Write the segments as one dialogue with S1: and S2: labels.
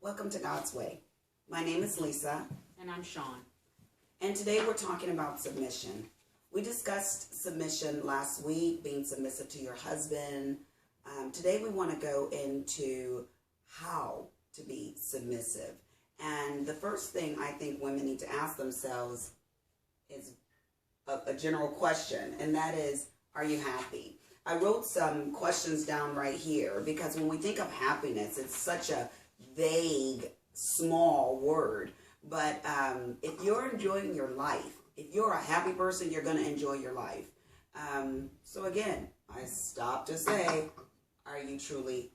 S1: Welcome to God's Way. My name is Lisa.
S2: And I'm Sean.
S1: And today we're talking about submission. We discussed submission last week, being submissive to your husband. Today we want to go into how to be submissive. And the first thing I think women need to ask themselves is a general question, and that is, are you happy? I wrote some questions down right here because when we think of happiness, it's such a vague, small word. But if you're enjoying your life, if you're a happy person, you're going to enjoy your life. So again, I stop to say, are you truly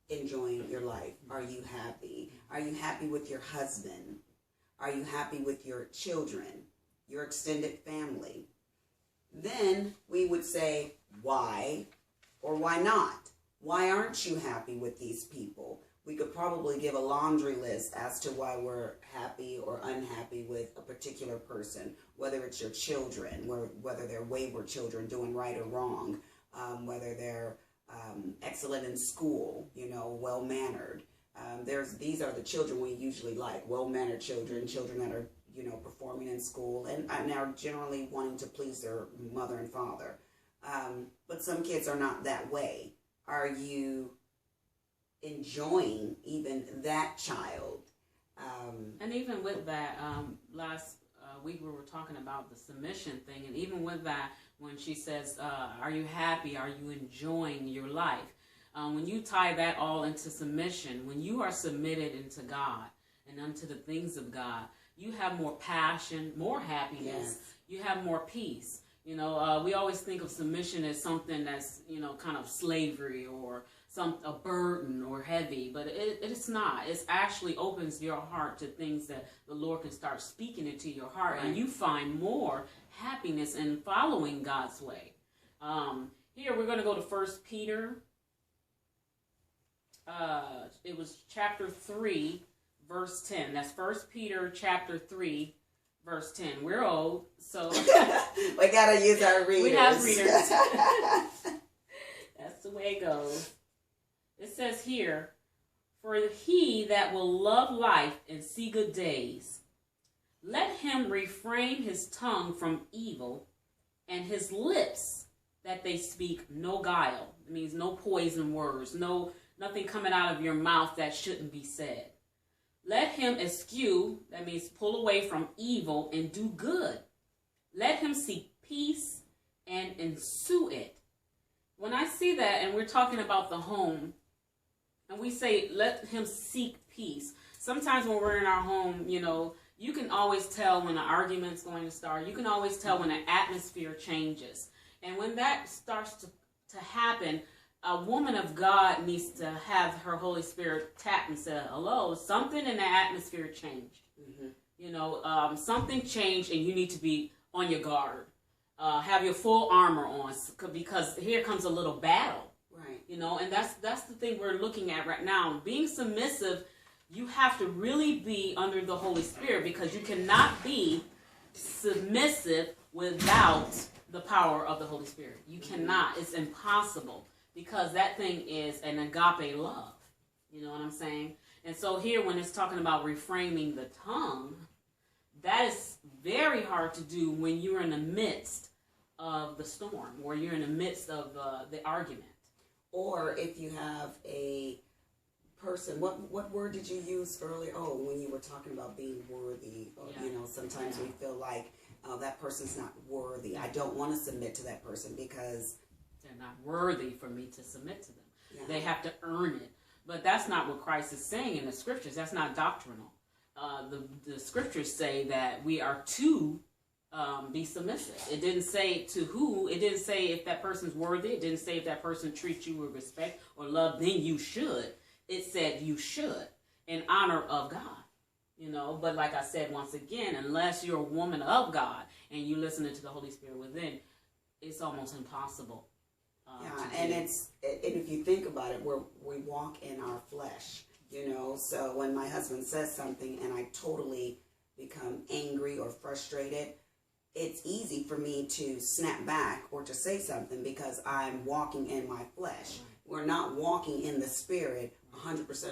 S1: enjoying your life? Are you happy? Are you happy with your husband? Are you happy with your children, your extended family? Then we would say, why or why not? Why aren't you happy with these people? We could probably give a laundry list as to why we're happy or unhappy with a particular person, whether it's your children, whether they're wayward children doing right or wrong, whether they're excellent in school, well-mannered. These are the children we usually like, well-mannered children, children that are, performing in school and are generally wanting to please their mother and father. But some kids are not that way. Are you enjoying even that child?
S2: And even with that, last week we were talking about the submission thing, and even with that, when she says, are you happy? Are you enjoying your life? When you tie that all into submission, when you are submitted into God and unto the things of God, you have more passion, more happiness. Yes. You have more peace. We always think of submission as something that's, kind of slavery or a burden or heavy, but it's not. It actually opens your heart to things that the Lord can start speaking into your heart, right. And you find more happiness in following God's way. Here we're going to go to 1 Peter. It was chapter 3, verse 10. That's 1 Peter chapter 3, verse 10. We're old, so
S1: we gotta use our readers.
S2: We have readers. That's the way it goes. It says here, for he that will love life and see good days, let him refrain his tongue from evil and his lips that they speak no guile. It means no poison words, nothing coming out of your mouth that shouldn't be said. Let him eschew, that means pull away from evil and do good. Let him seek peace and ensue it. When I see that, and we're talking about the home, and we say, let him seek peace. Sometimes when we're in our home, you can always tell when an argument's going to start. You can always tell when an atmosphere changes. And when that starts to happen, a woman of God needs to have her Holy Spirit tap and say, hello, something in the atmosphere changed. Mm-hmm. Something changed and you need to be on your guard. Have your full armor on because here comes a little battle. Right. And that's the thing we're looking at right now. Being submissive, you have to really be under the Holy Spirit because you cannot be submissive without the power of the Holy Spirit. You cannot. It's impossible. Because that thing is an agape love. You know what I'm saying? And so here when it's talking about reframing the tongue, that is very hard to do when you're in the midst of the storm, or you're in the midst of the argument.
S1: Or if you have a person, what word did you use earlier? Oh, when you were talking about being worthy. Yeah. Sometimes we feel like, oh, that person's not worthy. Yeah. I don't want to submit to that person because
S2: they're not worthy for me to submit to them. Yeah. They have to earn it. But that's not what Christ is saying in the scriptures. That's not doctrinal. The scriptures say that we are to be submissive. It didn't say to who. It didn't say if that person's worthy. It didn't say if that person treats you with respect or love, then you should. It said you should in honor of God. But like I said, once again, unless you're a woman of God and you listening to the Holy Spirit within, it's almost impossible.
S1: And if you think about it, we walk in our flesh, so when my husband says something and I totally become angry or frustrated, it's easy for me to snap back or to say something because I'm walking in my flesh. We're not walking in the spirit 100%